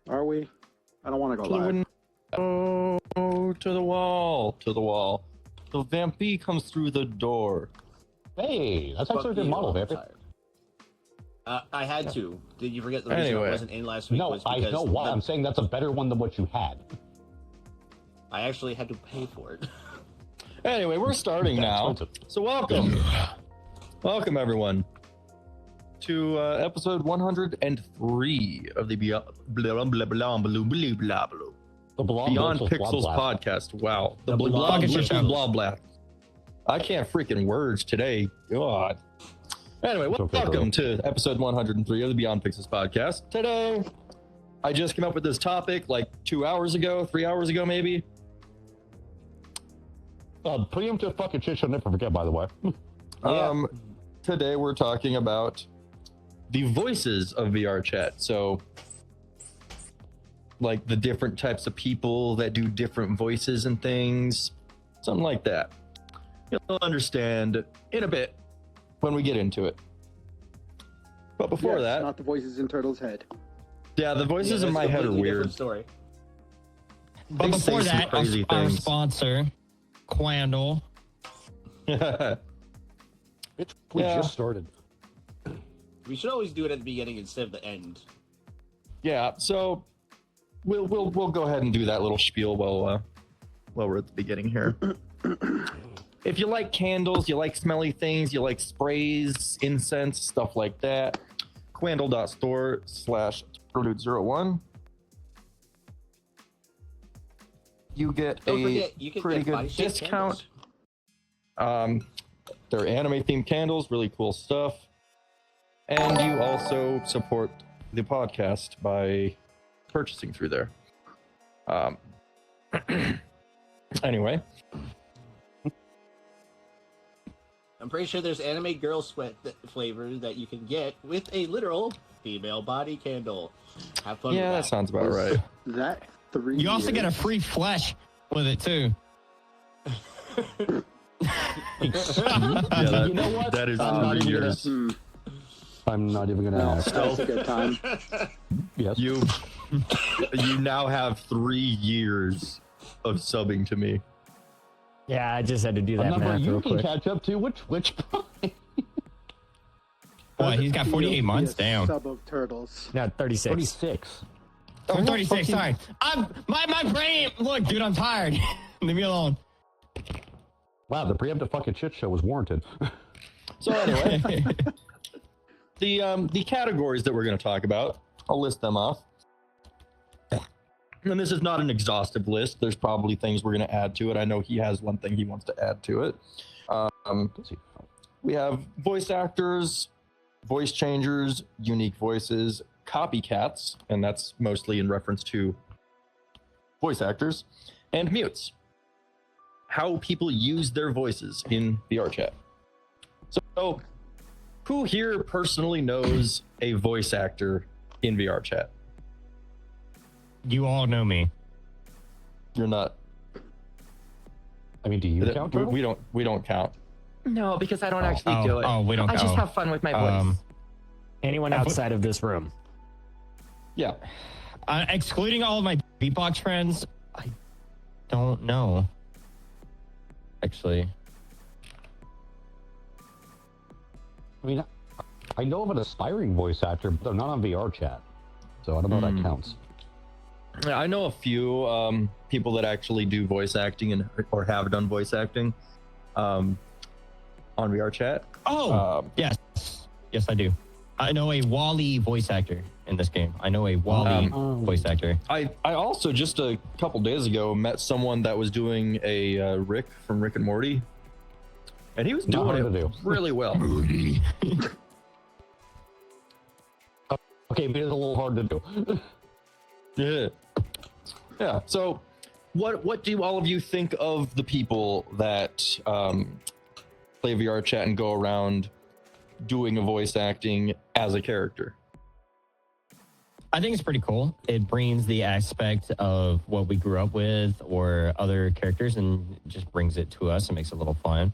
Are we? I don't want to go live. Oh, to the wall. So Vampy comes through the door. Hey, that's actually a good model, Vampy. I had to. Did you forget the reason I wasn't in last week? No, was I because know why. I'm saying that's a better one than what you had. I actually had to pay for it. Anyway, we're starting now. So welcome. Welcome, everyone, to episode 103 of the Beyond Pixels podcast. Wow. The blah blah. I can't freaking words today. God. Anyway, welcome to episode 103 of the Beyond Pixels podcast. Today, I just came up with this topic like 3 hours ago, maybe. Preemptive fucking shit should never forget, by the way. Today we're talking about the voices of VRChat. So, like the different types of people that do different voices and things, something like that. You'll understand in a bit when we get into it. But before that, not the voices in Turtle's head. Yeah, the voices in my head are weird. Story. But before that, our sponsor, Quandle. We just started. We should always do it at the beginning instead of the end. Yeah, so we'll go ahead and do that little spiel while we're at the beginning here. If you like candles, you like smelly things, you like sprays, incense, stuff like that, quandle.store/Turtledude01. You get pretty good discount. They're anime themed candles, really cool stuff. And you also support the podcast by purchasing through there. Anyway. I'm pretty sure there's anime girl sweat flavor that you can get with a literal female body candle. Have fun with that. Yeah, that sounds about right. That 3 You also get a free flesh with it too. You know what? That is 3 years. I'm not even gonna ask. That's a good time. Yes. You now have 3 years of subbing to me. Yeah, I just had to do that number math you real can quick. catch up to which Boy, he's got 48 months. Damn. Sub of Turtles. No, 36. 36. I'm 36. Sorry. My brain. Look, dude, I'm tired. Leave me alone. Wow, the preemptive fucking shit show was warranted. So anyway, the categories that we're going to talk about, I'll list them off. And this is not an exhaustive list. There's probably things we're going to add to it. I know he has one thing he wants to add to it. We have voice actors, voice changers, unique voices, copycats, and that's mostly in reference to voice actors, and mutes. How people use their voices in VRChat. So, who here personally knows a voice actor in VRChat? You all know me. You're not. I mean, do you count? We don't count. No, because I don't actually do it. Oh, we don't I count. just have fun with my voice. Anyone outside of this room? Yeah. Excluding all of my beatbox friends, I don't know. Actually. I mean, I know of an aspiring voice actor, but they're not on VRChat. So I don't know if that counts. Yeah, I know a few people that actually do voice acting or have done voice acting on VRChat. Oh, yes, I do. I know a Wally voice actor in this game. I know a Wally voice actor. I also just a couple days ago met someone that was doing a Rick from Rick and Morty, and he was doing it really well. Okay, but it's a little hard to do. Yeah. So, what do all of you think of the people that play VRChat and go around doing a voice acting as a character? I think it's pretty cool. It brings the aspect of what we grew up with or other characters and just brings it to us and makes it a little fun.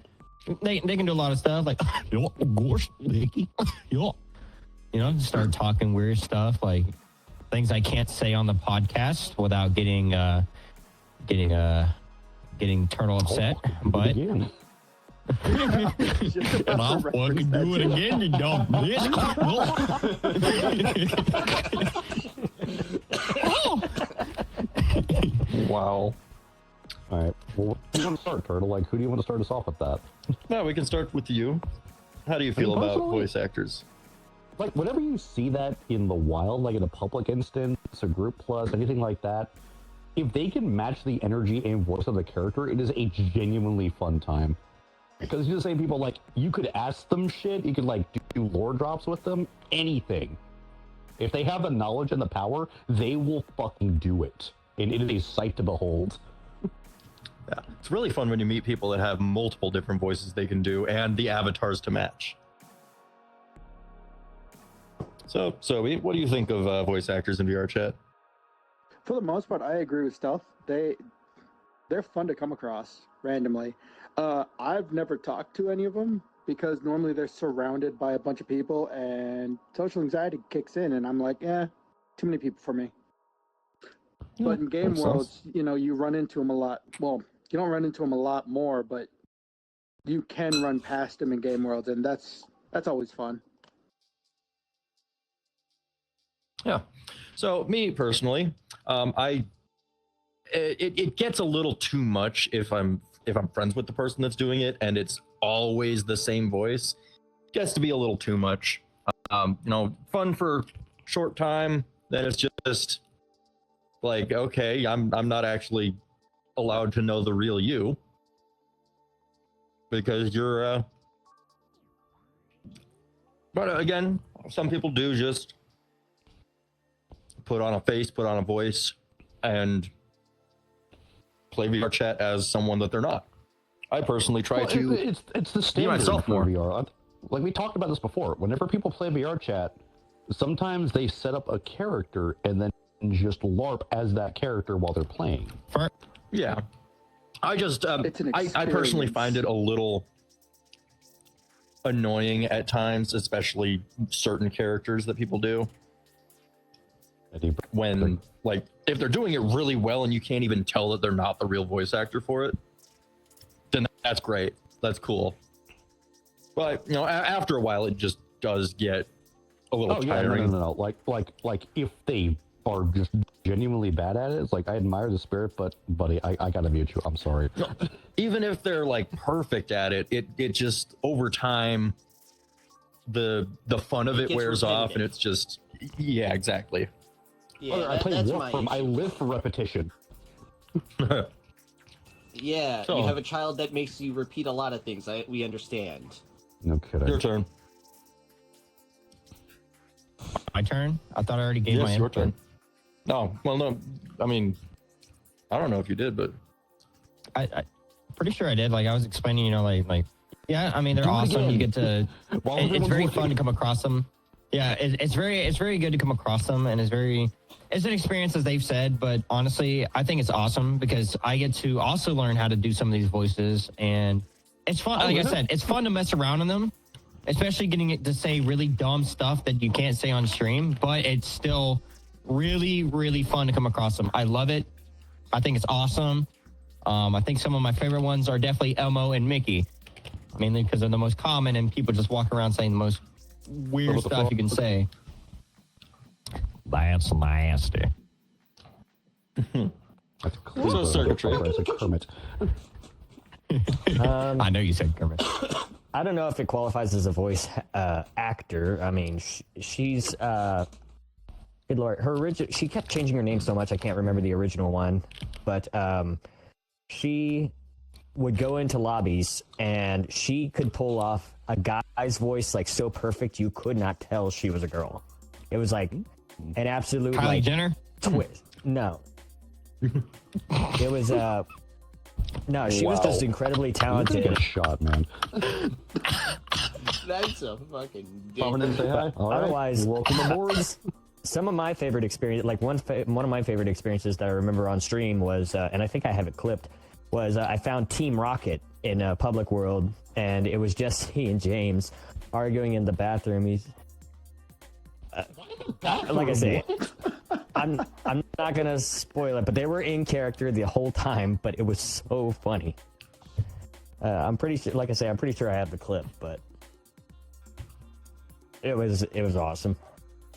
They can do a lot of stuff like, gosh, Mickey, start talking weird stuff like things I can't say on the podcast without getting Turtle upset. But Again. Just about I'll to reference fucking that do it too. again, you dumb bitch. Wow. All right. Well, who do you want to start, Turtle? Like, who do you want to start us off with that? No, we can start with you. How do you feel about personally- voice actors? Like, whenever you see that in the wild, like in a public instance, a group plus, anything like that, if they can match the energy and voice of the character, it is a genuinely fun time. Because you're the same people, like, you could ask them shit, you could, like, do lore drops with them, anything. If they have the knowledge and the power, they will fucking do it. And it is a sight to behold. Yeah, it's really fun when you meet people that have multiple different voices they can do and the avatars to match. So, Zoe, what do you think of voice actors in VRChat? For the most part, I agree with Stealth. They're fun to come across randomly. I've never talked to any of them because normally they're surrounded by a bunch of people and social anxiety kicks in, and I'm like, too many people for me. But in game makes sense. worlds, you run into them a lot. Well, you don't run into them a lot more, but you can run past them in game worlds, and that's always fun. Yeah. So me personally, it gets a little too much if I'm friends with the person that's doing it and it's always the same voice. It gets to be a little too much. Fun for short time, then it's just like, okay, I'm not actually allowed to know the real you because you're but again, some people do just put on a face, put on a voice, and play VRChat as someone that they're not. I personally try to It's the standard myself for more. VR. Like we talked about this before. Whenever people play VRChat, sometimes they set up a character and then just LARP as that character while they're playing. Yeah. I just It's an I personally experience. find it a little annoying at times, especially certain characters that people do. When like if they're doing it really well and you can't even tell that they're not the real voice actor for it, then that's great. That's cool. But after a while, it just does get a little tiring. No. Like if they are just genuinely bad at it, it's like I admire the spirit, but buddy, I gotta mute you. I'm sorry. No, even if they're like perfect at it, it just over time, the fun of it gets wears off, and repetitive. it's just exactly. Yeah, I play that's Warframe. my From I issue. live for repetition. Yeah, So- you have a child that makes you repeat a lot of things. We understand. No kidding. Your turn. My turn? I thought I already gave my Yes, your input. turn. No, well, no. I mean, I don't know if you did, but I pretty sure I did. Like I was explaining, like yeah. I mean, they're Do it awesome. You again. get to. While It's everyone's very looking. fun to come across them. Yeah, it's very good to come across them, and it's an experience as they've said. But honestly, I think it's awesome because I get to also learn how to do some of these voices, and it's fun. Like I said, it's fun to mess around in them, especially getting it to say really dumb stuff that you can't say on stream. But it's still really fun to come across them. I love it. I think it's awesome. I think some of my favorite ones are definitely Elmo and Mickey, mainly because they're the most common and people just walk around saying the most weird What the stuff fuck? you can say. That's nasty. That's So circuitry. It's a Kermit. I know you said Kermit. I don't know if it qualifies as a voice actor. I mean, she's good lord, she kept changing her name so much I can't remember the original one, but she would go into lobbies and she could pull off a guy's voice like so perfect you could not tell she was a girl. It was like an absolute Kylie like Jenner? twist. No. It was no, she was Wow. just incredibly Take talented. a shot, man. That's a fucking Mama didn't say hi. All right. Otherwise, welcome aboard. some of my favorite experience, like one of my favorite experiences that I remember on stream was, and I think I have it clipped, was I found Team Rocket in a public world, and it was Jesse and James arguing in the bathroom. He's like I say, I'm not gonna spoil it, but they were in character the whole time, but it was so funny. I'm pretty sure, like I say, I'm pretty sure I have the clip, but it was awesome.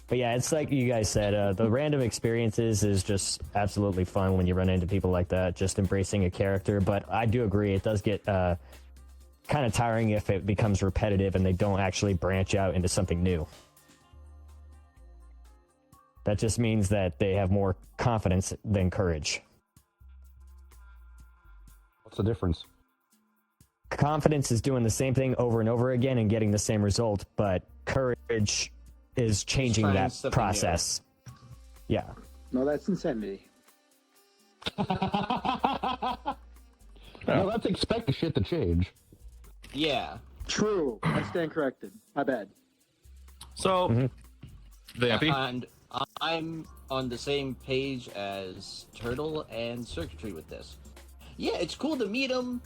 But yeah, it's like you guys said, the random experiences is just absolutely fun when you run into people like that, just embracing a character. But I do agree, it does get kind of tiring if it becomes repetitive and they don't actually branch out into something new. That just means that they have more confidence than courage. What's the difference? Confidence is doing the same thing over and over again and getting the same result, but courage is changing trying that something process. Yeah. No, that's insanity. No, that's expecting shit to change. Yeah. True. I stand corrected. My bad. So, Vampy, And I'm on the same page as Turtle and Circuitry with this. Yeah, it's cool to meet them.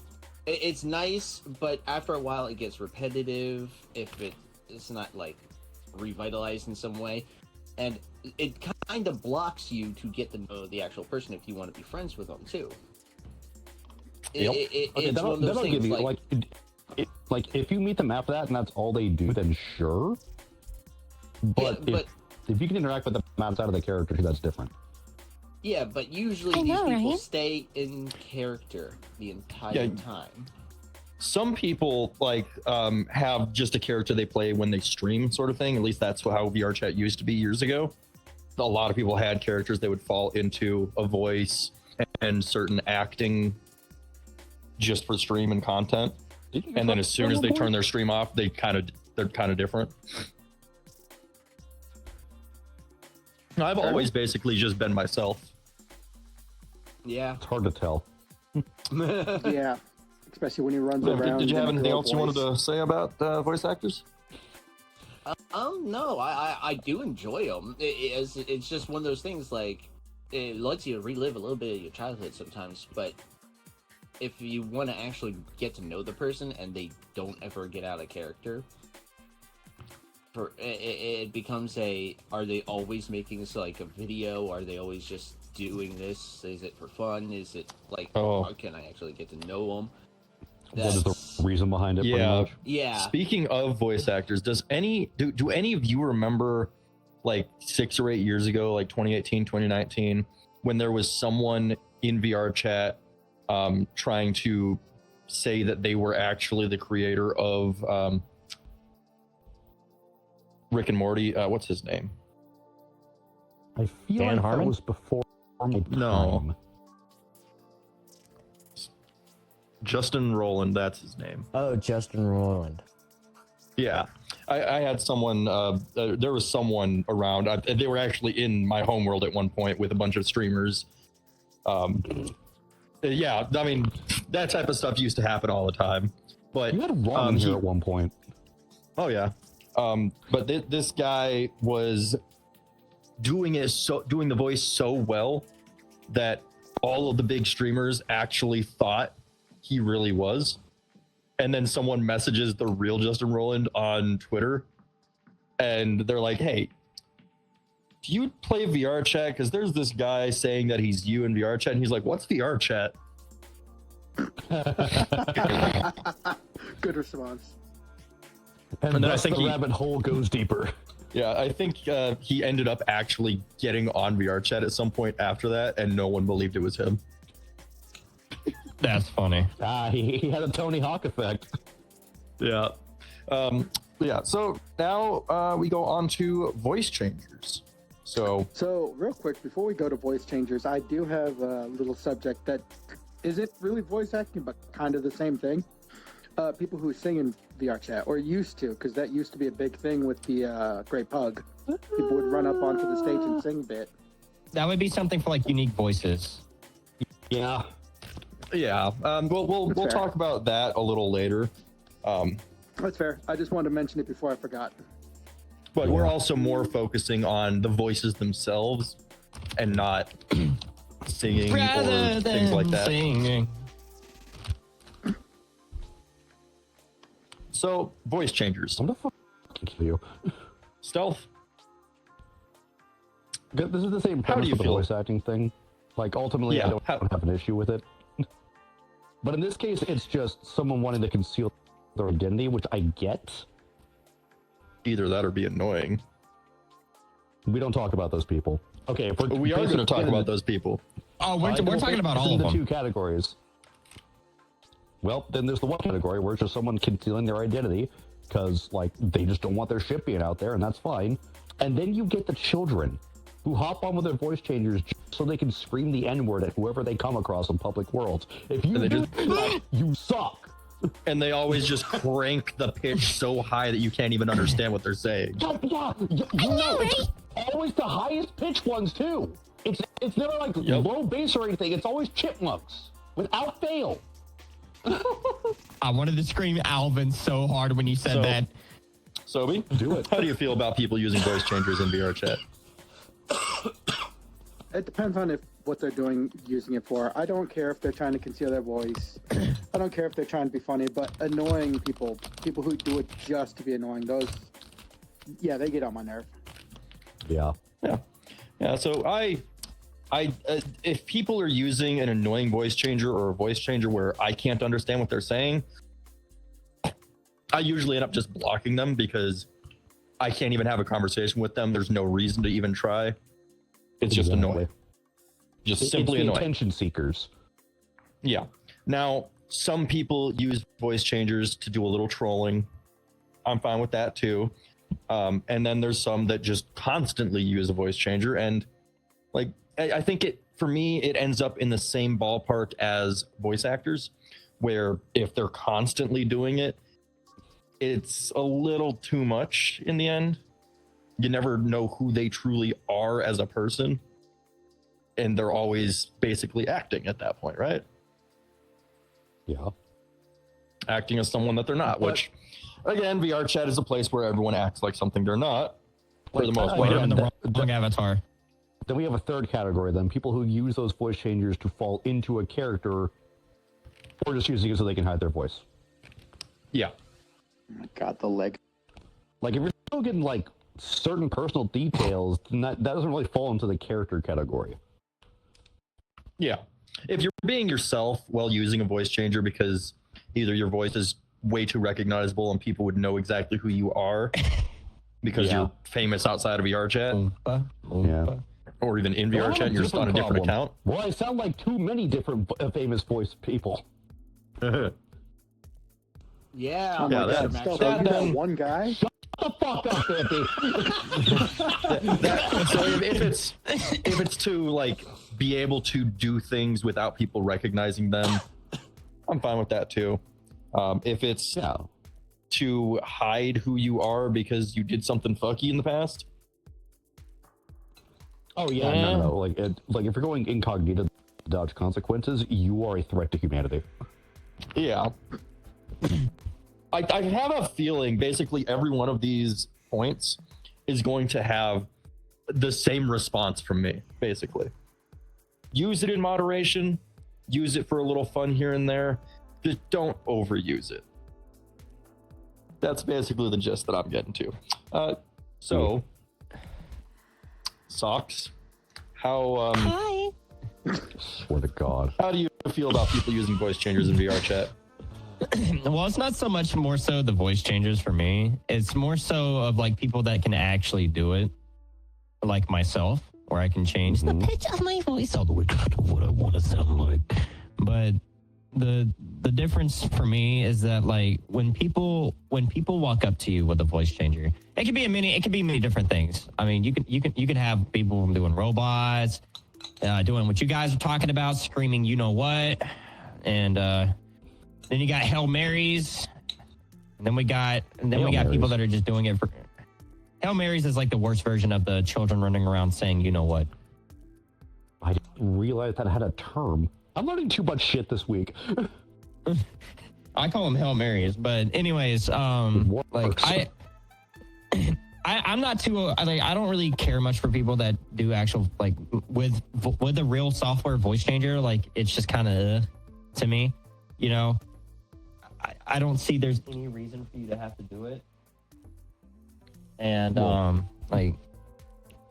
It's nice, but after a while it gets repetitive if it's not like revitalized in some way. And it kind of blocks you to get to know the actual person if you want to be friends with them too. Yep. It's that'll, one of those that'll things give you like like if you meet them after that and that's all they do, then sure. But, yeah, but if you can interact with them outside of the character, that's different. yeah, but usually I these know, people right? stay in character the entire time. some people have just a character they play when they stream, sort of thing. At least that's how VRChat used to be years ago. A lot of people had characters they would fall into a voice and certain acting just for stream and content. And then as soon as they turn their stream off, they're kind of different. I've always basically just been myself. Yeah. It's hard to tell. Yeah. Especially when he runs Did around. you have in a anything girl else you wanted voice. to say about voice actors? No, I do enjoy them. It's just one of those things, like, it lets you relive a little bit of your childhood sometimes, but if you want to actually get to know the person and they don't ever get out of character, it becomes are they always making this like a video? Are they always just doing this? Is it for fun? Is it like, how can I actually get to know them? What is the reason behind it? Yeah. Pretty much? Yeah. Speaking of voice actors, do any of you remember like 6 or 8 years ago, like 2018, 2019, when there was someone in VRChat trying to say that they were actually the creator of Rick and Morty? What's his name? I feel Dan like Harmon? that was before my No. time. Justin Rowland, that's his name. Oh, Justin Roiland. Yeah, I had someone. There was someone around. They were actually in my homeworld at one point with a bunch of streamers. Yeah, I mean that type of stuff used to happen all the time. But You had Ron here at one point. oh yeah, but this guy was doing the voice so well that all of the big streamers actually thought he really was. And then someone messages the real Justin Rowland on Twitter, and they're like, "Hey, do you play VRChat? Because there's this guy saying that he's you in VRChat." And he's like, "What's VRChat?" Good response. And then I thus think the he- rabbit hole goes deeper. Yeah, I think he ended up actually getting on VRChat at some point after that, and no one believed it was him. That's funny. He had a Tony Hawk effect. Yeah. Yeah, so now we go on to voice changers. So Real quick, before we go to voice changers, I do have a little subject that isn't really voice acting, but kind of the same thing. People who sing in VRChat, or used to, because that used to be a big thing with the Great Pug. People would run up onto the stage and sing a bit. That would be something for like unique voices. Yeah. yeah, we'll fair. talk about that a little later. That's fair. I just wanted to mention it before I forgot. But we're also more focusing on the voices themselves and not singing Rather or than things like that. singing. So, voice changers. I'm gonna fucking kill you. Stealth. This is the same How do premise you with the feel? voice acting thing. Like, ultimately, Yeah, I don't have an issue with it. But in this case, it's just someone wanting to conceal their identity, which I get. Either that or be annoying. We don't talk about those people. Okay, if We are going to talk about those people. Oh, we're talking about all of the them. two categories. Well, then there's the one category where it's just someone concealing their identity because, like, they just don't want their shit being out there, and that's fine. And then you get the children who hop on with their voice changers just so they can scream the N-word at whoever they come across in public worlds. If you do that, you suck. And they always just crank the pitch so high that you can't even understand what they're saying. Yeah, you know, it's always the highest pitch ones too. It's never like low bass or anything. It's always chipmunks without fail. I wanted to scream Alvin so hard when you said that. Sobi, Do it. how do you feel about people using voice changers in VRChat? It depends on what they're doing, using it for. I don't care if they're trying to conceal their voice. I don't care if they're trying to be funny, but annoying people who do it just to be annoying, those, yeah, they get on my nerve. Yeah. So if people are using an annoying voice changer or a voice changer where I can't understand what they're saying, I usually end up just blocking them because I can't even have a conversation with them. There's no reason to even try. It's just annoying. Just simply it's the annoying. attention seekers. Yeah. Now, some people use voice changers to do a little trolling. I'm fine with that too. And then there's some that just constantly use a voice changer. And like, I think for me, it ends up in the same ballpark as voice actors, where if they're constantly doing it, it's a little too much in the end. You never know who they truly are as a person. And they're always basically acting at that point, right? Yeah. Acting as someone that they're not, which, again, VRChat is a place where everyone acts like something they're not, for the most Wait, part. I'm the wrong avatar. Then we have a third category, then people who use those voice changers to fall into a character or just using it so they can hide their voice. Yeah. Oh my god, the leg. Like, if you're still getting, like, certain personal details, then that doesn't really fall into the character category. Yeah. If you're being yourself while using a voice changer because either your voice is way too recognizable and people would know exactly who you are because you're famous outside of VRChat, or even in Well, I have VRChat and you're just on a different problem. account. Well, I sound like too many different famous voice people. Yeah. Oh my Yeah, god, that- Stealth, that- are you that then- one guy? Shut the fuck up, Anthony. So if it's to like be able to do things without people recognizing them, I'm fine with that too. If it's to hide who you are because you did something fucky in the past, Oh yeah, no. Like if you're going incognito to dodge consequences, you are a threat to humanity. yeah. I have a feeling basically every one of these points is going to have the same response from me, basically. Use it in moderation, use it for a little fun here and there, just don't overuse it. That's basically the gist that I'm getting to. Socks, how Hi. Swear to God. how do you feel about people using voice changers in VRChat? Well, it's not so much more so the voice changers for me. It's more so of like people that can actually do it, like myself, where I can change the pitch of my voice all the way down to what I want to sound like. But the difference for me is that like when people walk up to you with a voice changer, it could be many different things. I mean, you can have people doing robots, doing what you guys are talking about, screaming, you know what, and then you got Hail Marys, and then we got people that are just doing it for Hail Marys is like the worst version of the children running around saying, you know what. I didn't realize that had a term. I'm learning too much shit this week. I call them Hail Marys, but anyways, like I'm not too like I don't really care much for people that do actual like with a real software voice changer. Like it's just kind of to me, you know. I don't see there's any reason for you to have to do it. And like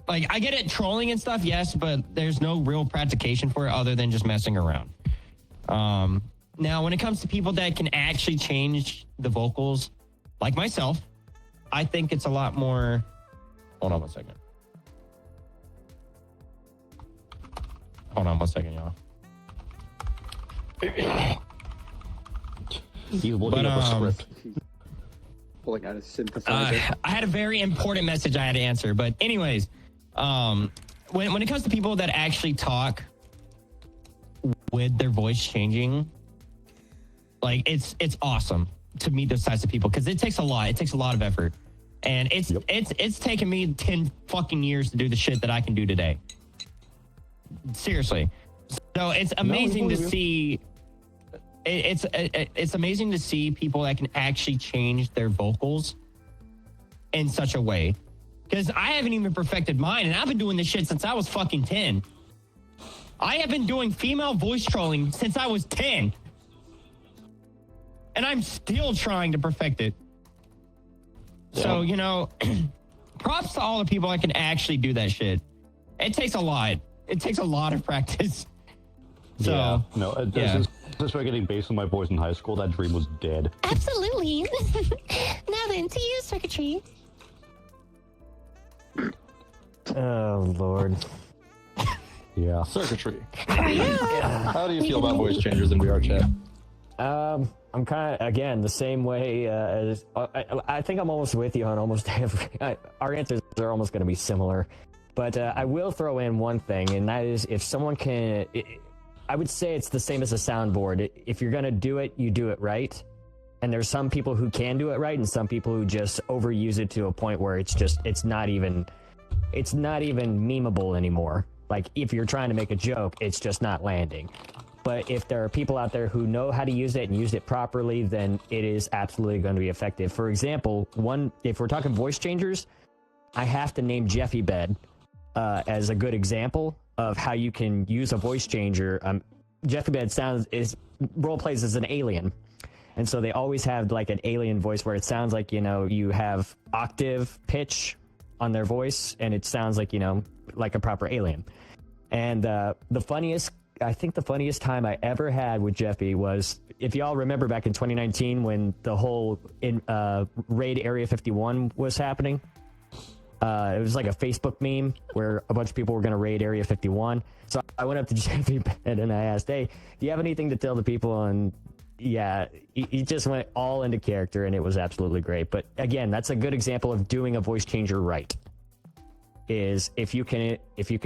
Like, I get it, trolling and stuff, yes, but there's no real practication for it other than just messing around. Now, when it comes to people that can actually change the vocals, like myself, I think it's a lot more... Hold on one second. Y'all. He's looking up a script. Pulling out a synthesizer. I had a very important message I had to answer, but anyways, when it comes to people that actually talk with their voice changing, like it's awesome to meet those types of people because it takes a lot. It takes a lot of effort, and it's taken me 10 fucking years to do the shit that I can do today. Seriously, so it's amazing to see. It's amazing to see people that can actually change their vocals in such a way. Because I haven't even perfected mine, and I've been doing this shit since I was fucking 10. I have been doing female voice trolling since I was 10. And I'm still trying to perfect it. Yeah. So, you know, props to all the people that can actually do that shit. It takes a lot. It takes a lot of practice. So, yeah. No, just by getting based on my voice in high school, that dream was dead. Absolutely. Now then, to you, Circuitry. Oh, Lord. Yeah. Circuitry. How do you feel about voice changers in VRChat? I'm kind of, again, the same way as... I think I'm almost with you on almost every... Our answers are almost going to be similar. But I will throw in one thing, and that is if someone can... I would say it's the same as a soundboard. If you're going to do it, you do it right. And there's some people who can do it right, and some people who just overuse it to a point where it's not even memeable anymore. Like, if you're trying to make a joke, it's just not landing. But if there are people out there who know how to use it and use it properly, then it is absolutely going to be effective. For example, if we're talking voice changers, I have to name Jeffy Bed as a good example of how you can use a voice changer. Jeffy Bed role plays as an alien. And so they always have like an alien voice where it sounds like, you know, you have octave pitch on their voice and it sounds like, you know, like a proper alien. And I think the funniest time I ever had with Jeffy was, if y'all remember back in 2019 when the whole raid Area 51 was happening. It was like a Facebook meme where a bunch of people were going to raid Area 51. So I went up to Jeffy and I asked, hey, do you have anything to tell the people? And yeah, he just went all into character and it was absolutely great. But again, that's a good example of doing a voice changer right. Is if you can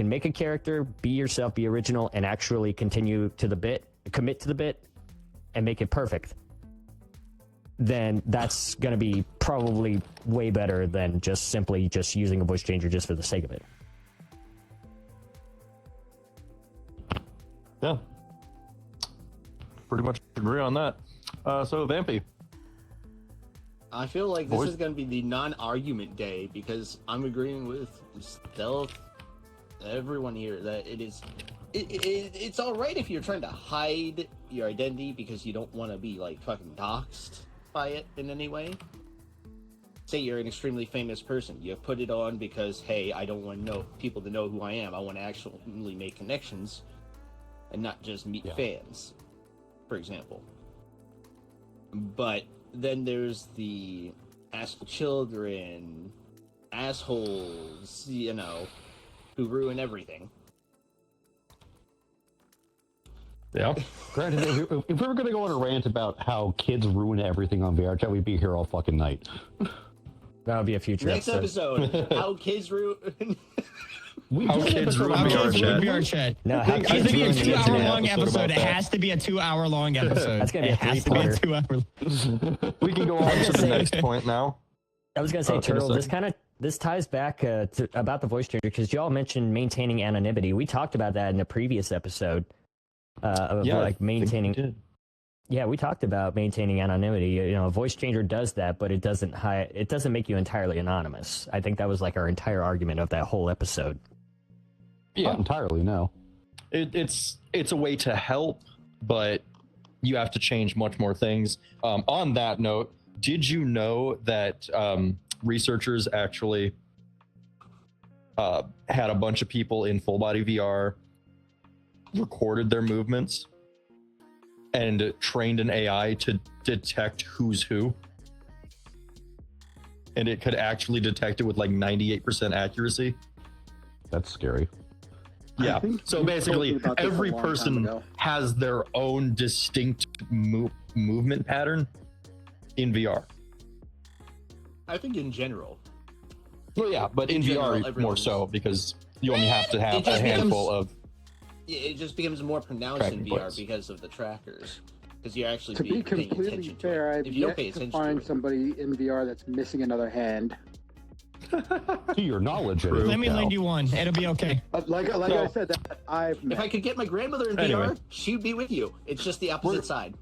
make a character, be yourself, be original, and actually continue to the bit, commit to the bit, and make it perfect, then that's going to be probably way better than just simply just using a voice changer just for the sake of it. Yeah. Pretty much agree on that. So, Vampy. I feel like this is going to be the non-argument day because I'm agreeing with Stealth, everyone here, that it's all right if you're trying to hide your identity because you don't want to be like fucking doxxed by it in any way. Say you're an extremely famous person, you put it on because, hey, I don't want people to know who I am. I want to actually make connections and not just meet fans, for example. But then there's the children, assholes, you know, who ruin everything. Yeah. Granted, if we were going to go on a rant about how kids ruin everything on VRChat, we'd be here all fucking night. That would be a future Next episode, how kids ruin... How kids ruin VRChat. No, it has to be a 2-hour-long episode. It has to be a 2-hour-long episode. That's going to be a 3-parter. We can go on to the next point now. I was going to say, Turtle, this ties back to about the voice changer, because y'all mentioned maintaining anonymity. We talked about that in the previous episode. Like maintaining. Yeah, we talked about maintaining anonymity. You know, a voice changer does that, but it doesn't make you entirely anonymous. I think that was like our entire argument of that whole episode. Yeah, not entirely. No, it's a way to help, but you have to change much more things. On that note, did you know that researchers actually had a bunch of people in full body VR, recorded their movements, and trained an AI to detect who's who. And it could actually detect it with like 98% accuracy. That's scary. Yeah. So basically, every long time person ago. has their own distinct movement pattern in VR. I think in general. Well, yeah, but in general, VR more everyone's- so because you only have to have It a just handful becomes- of. It just becomes more pronounced in Tracking VR points. because of the trackers. Because you're actually To be paying completely attention fair, to it. I've If you don't yet pay to attention find to it, somebody in VR that's missing another hand. To your knowledge, True. it is Let me now. lend you one. It'll be okay. Like So- I said, that I've met. if I could get my grandmother in Anyway. VR, she'd be with you. It's just the opposite side.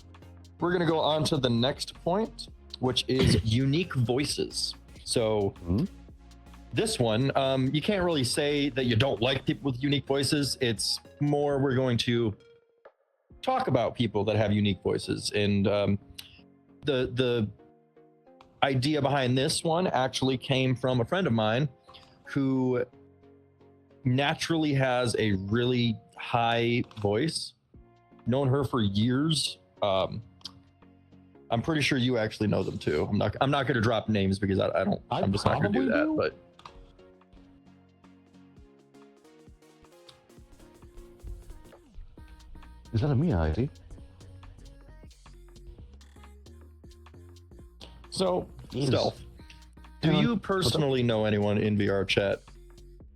We're going to go on to the next point, which is unique voices. So this one, you can't really say that you don't like people with unique voices. It's more we're going to talk about people that have unique voices. And the idea behind this one actually came from a friend of mine who naturally has a really high voice. Known her for years. I'm pretty sure you actually know them too. I'm not going to drop names because I don't. I I'm just not going to do probably that. do. But Is that a Mia ID? so, Jesus. Stealth, do Hang on. you personally know anyone in VRChat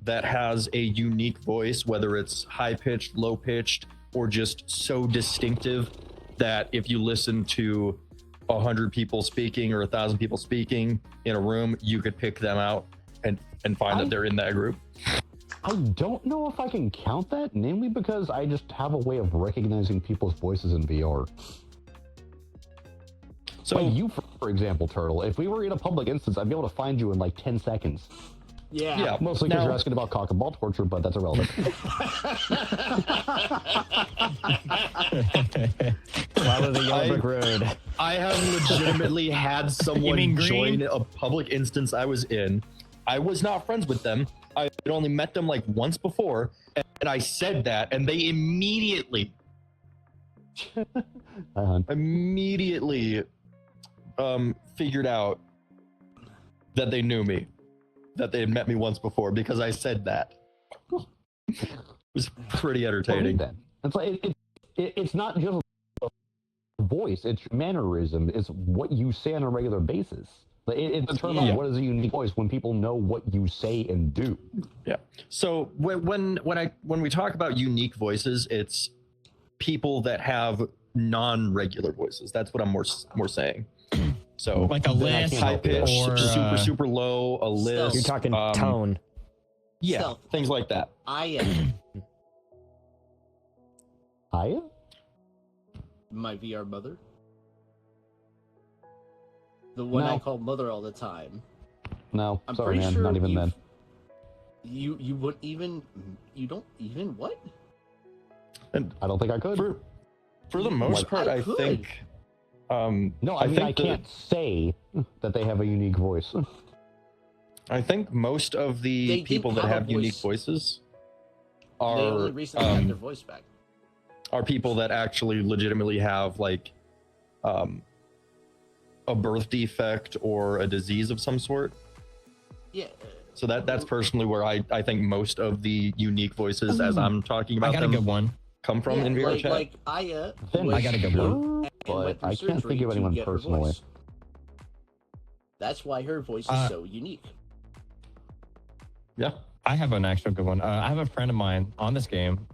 that has a unique voice, whether it's high pitched, low pitched, or just so distinctive that if you listen to 100 people speaking or 1,000 people speaking in a room, you could pick them out and find that they're in that group? I don't know if I can count that, namely because I just have a way of recognizing people's voices in VR. So Like you, for example, Turtle, if we were in a public instance, I'd be able to find you in like 10 seconds. Yeah. Mostly because Now- you're asking about cock and ball torture, but that's irrelevant. Follow the yellow brick road. I have legitimately had You someone mean green? join a public instance I was in. I was not friends with them. I had only met them like once before, and I said that, and they immediately figured out that they knew me, that they had met me once before because I said that. It was pretty entertaining. Then it's like it's not just a voice; it's mannerism. It's what you say on a regular basis. Like, it's a term Yeah. of what is a unique voice when people know what you say and do. Yeah. So when we talk about unique voices, it's people that have non-regular voices. That's what I'm more saying. So Like a list high pitch, or super low, a list. You're talking tone. Yeah, Stealth. things like that. I am Aya? my VR mother. The one No. I call mother all the time. No, I'm sorry, pretty man, sure not even then. You would even you don't even what? I don't think I could. For the most Like, part, I I could. think. No, I mean I think can't say that they have a unique voice. I think most of the They people didn't that have a have unique voice. voices They only are recently got their voice back. are people that actually legitimately have like a birth defect or a disease of some sort. Yeah. So that's personally where I think most of the unique voices, as I'm talking I about got a them, good one. come from in VR chat. like Aya Then was I got a good one. sure, and but went through I can't surgery think of to anyone get her personally. voice. That's why her voice is so unique. Yeah. I have an actual good one. I have a friend of mine on this game.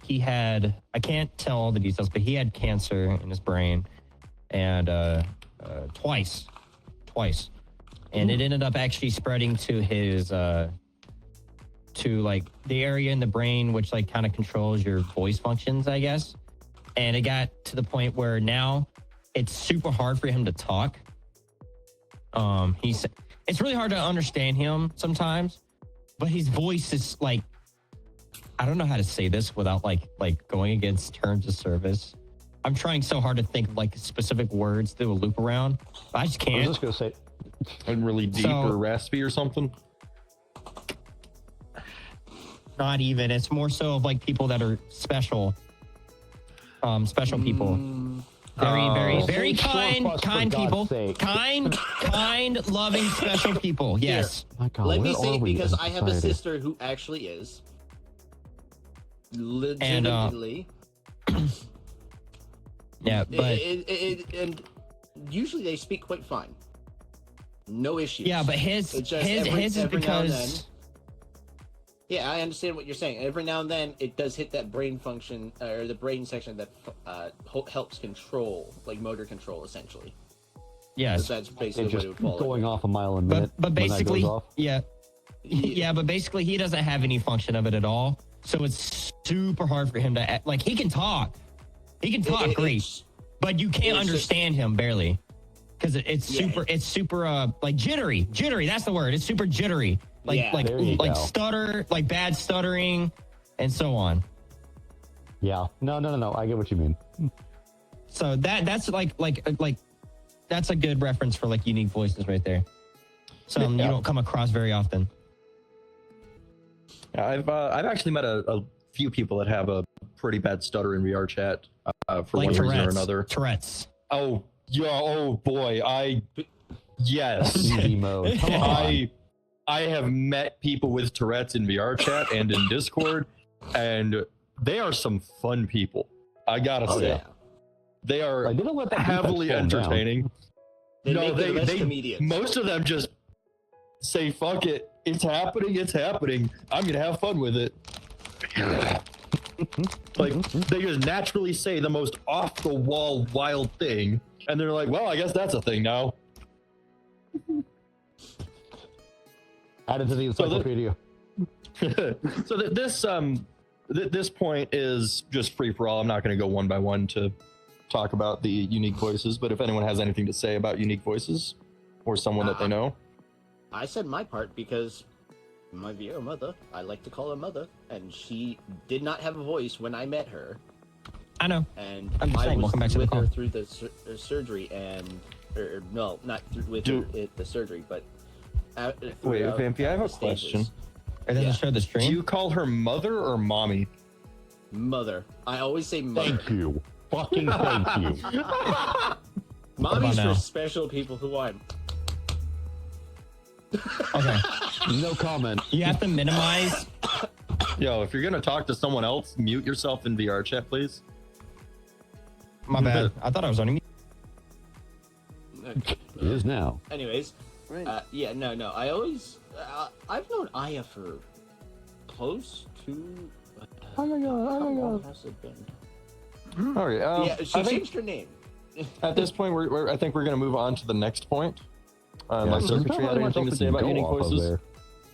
He had, I can't tell all the details, but he had cancer in his brain and twice. And it ended up actually spreading to his, to like the area in the brain, which like kind of controls your voice functions, I guess. And it got to the point where now it's super hard for him to talk. It's really hard to understand him sometimes. But his voice is like, I don't know how to say this without like going against terms of service. I'm trying so hard to think of like specific words to loop around. I just I was can't. just gonna say, And really deep So- or raspy or something. not even. It's more so of like people that are special. Special people. Very kind people. sake. Kind, loving, special people. Yes. My God, Let where me say are it we because as I have a society? sister who actually is. Legitimately. Yeah, but and usually they speak quite fine. No issues. yeah, but his It's just is now and then. because Yeah, I understand what you're saying. Every now and then, it does hit that brain function or the brain section that helps control, like motor control, essentially. yes. That's It's basically what just it would fall. going off a mile a minute. But when that basically, goes off. yeah, but basically he doesn't have any function of it at all. So it's super hard for him to act. Like he can talk great, but you can't understand him barely because it's super like jittery. That's the word. It's super jittery. Like There you go. stutter, like bad stuttering, and so on. Yeah. No. I get what you mean. So that's like that's a good reference for like unique voices right there. Something you don't come across very often. Yeah, I've actually met a few people that have a pretty bad stutter in VRChat for Like one reason or Tourette's. another. Tourette's. Oh yeah, oh boy, yes. Easy mode. Come on. I have met people with Tourette's in VRChat and in Discord, and they are some fun people. I gotta say, yeah. they are Like, they don't let that heavily defense fall down. entertaining. They No, make the best comedians. most of them just say, "Fuck it, it's happening. I'm gonna have fun with it." Like they just naturally say the most off the wall wild thing, and they're like, "Well, I guess that's a thing now." Add it to the encyclopedia. So this point is just free for all. I'm not going to go one by one to talk about the unique voices, but if anyone has anything to say about unique voices or someone that they know, I said my part because my VR mother, I like to call her mother, and she did not have a voice when I met her. I know. And I'm just I saying, was welcome back to the with her call. through the surgery, and or no, not with her at the surgery, but wait, throughout Vampy, I have a the stages. question. It doesn't Yeah. show the Do stream. you call her mother or mommy? Mother, I always say mother. Thank you. Fucking thank you. Mommy's now? for special people who I'm. Okay. No comment. You have to minimize. Yo, if you're gonna talk to someone else, mute yourself in VRChat, please. My bad. I thought I was on mute. It is now. Anyways, yeah, no. I always, I've known Aya for close to. How long has it been? All right. Yeah, she I think changed her name. at this point, I think we're gonna move on to the next point. Unless there's Circuitry not had really much anything to else say to about go unique off of voices. there.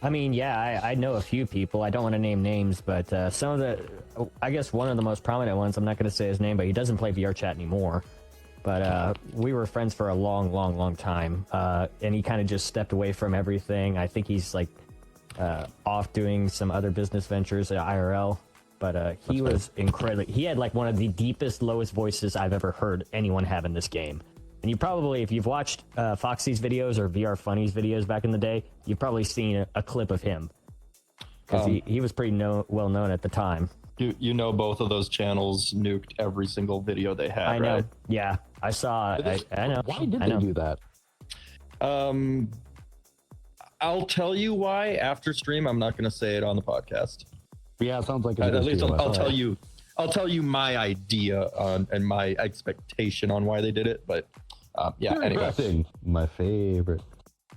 I mean, yeah, I know a few people. I don't want to name names, but some of the, I guess one of the most prominent ones, I'm not going to say his name, but he doesn't play VRChat anymore. But we were friends for a long time, and he kind of just stepped away from everything. I think he's like off doing some other business ventures at IRL. But he was incredible. He had like one of the deepest, lowest voices I've ever heard anyone have in this game. And you probably, if you've watched Foxy's videos or VR Funny's videos back in the day, you've probably seen a clip of him. Because he was pretty well known at the time. You know both of those channels nuked every single video they had, I know. right? Yeah, I saw. I know. Why did I they know. do that? I'll tell you why after stream. I'm not going to say it on the podcast. Yeah, it sounds like it's At least I'll tell you. you. I'll tell you my idea on and my expectation on why they did it. But yeah. Very Anyway, interesting. My favorite.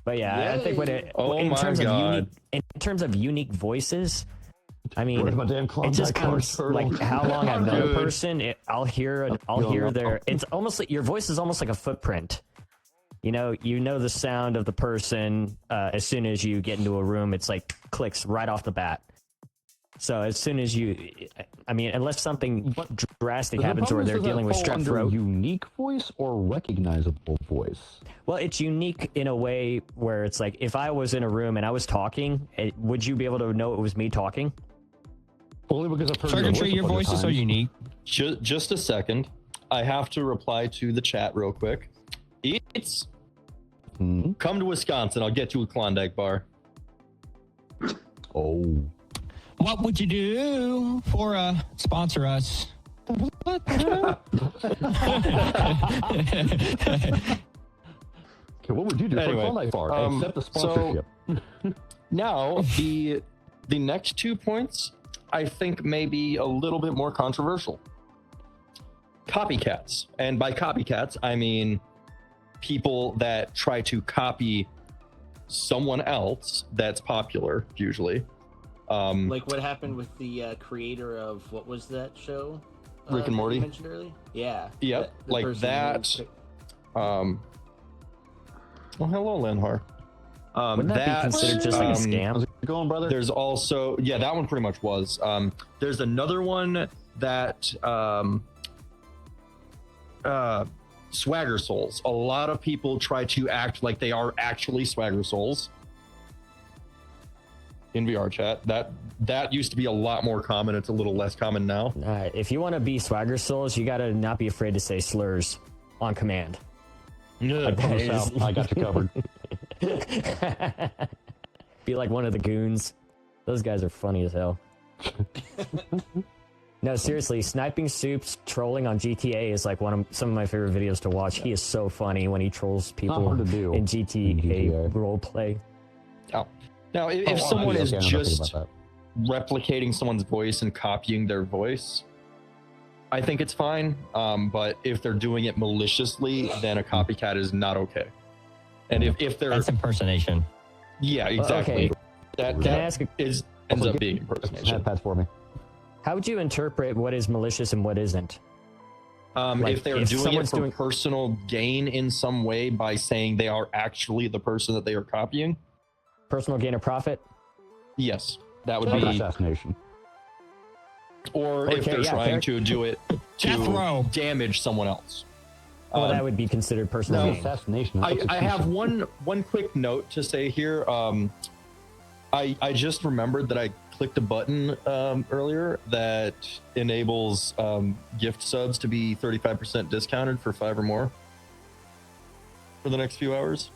But yeah, I think when it Oh in my terms of God. unique unique voices, I mean, Where's my damn it Klondike just comes turtle? like how long I've known a Dude. person. I'll hear their. It's almost like your voice is almost like a footprint. You know the sound of the person as soon as you get into a room. It's like clicks right off the bat. So as soon as I mean, unless something drastic The happens problem where is, they're does that dealing with fall strep under throat. unique voice or recognizable voice? Well, it's unique in a way where it's like if I was in a room and I was talking, would you be able to know it was me talking? Only because I've heard Circuitry, your voice a bunch of voices are times. unique. just a second. I have to reply to the chat real quick. Eats. Hmm? Come to Wisconsin. I'll get you a Klondike bar. Oh. What would you do for sponsor us? Okay, what would you do Anyway, for a fun night bar? Accept the sponsorship. Now, the next 2 points, I think, may be a little bit more controversial. Copycats. And by copycats, I mean people that try to copy someone else that's popular, usually. Like what happened with the creator of what was that show? Rick and Morty? You mentioned earlier? Yeah. Yep, The like person that. who- Well, hello, Lenhar. Wouldn't that be considered just like a scam? How's it going, brother? There's also, yeah, that one pretty much was. There's another one that Swagger Souls. A lot of people try to act like they are actually Swagger Souls in VRChat. That used to be a lot more common. It's a little less common now. All right, if you want to be Swagger Souls, you got to not be afraid to say slurs on command. Like that is- I got you covered. Be like one of the goons. Those guys are funny as hell. No, seriously, Sniping Soup's trolling on GTA is like some of my favorite videos to watch. He is so funny when he trolls people hard to do in GTA roleplay. Oh. Now, if someone is okay, I know nothing just about replicating someone's voice and copying their voice, I think it's fine. But if they're doing it maliciously, then a copycat is not okay. And if they're That's impersonation. yeah, exactly. Okay. That Can I ask a- ends up being impersonation. Pads for me. How would you interpret what is malicious and what isn't? Like, If they're if doing it someone's for doing- personal gain in some way by saying they are actually the person that they are copying, Personal gain or profit? yes, that would Like be. assassination. Or if Okay, they're yeah, trying fair. to do it Death row. to damage someone else. Well, that would be considered personal no. gain. Assassination. I have one quick note to say here. I just remembered that I clicked a button earlier that enables gift subs to be 35% discounted for 5 or more for the next few hours.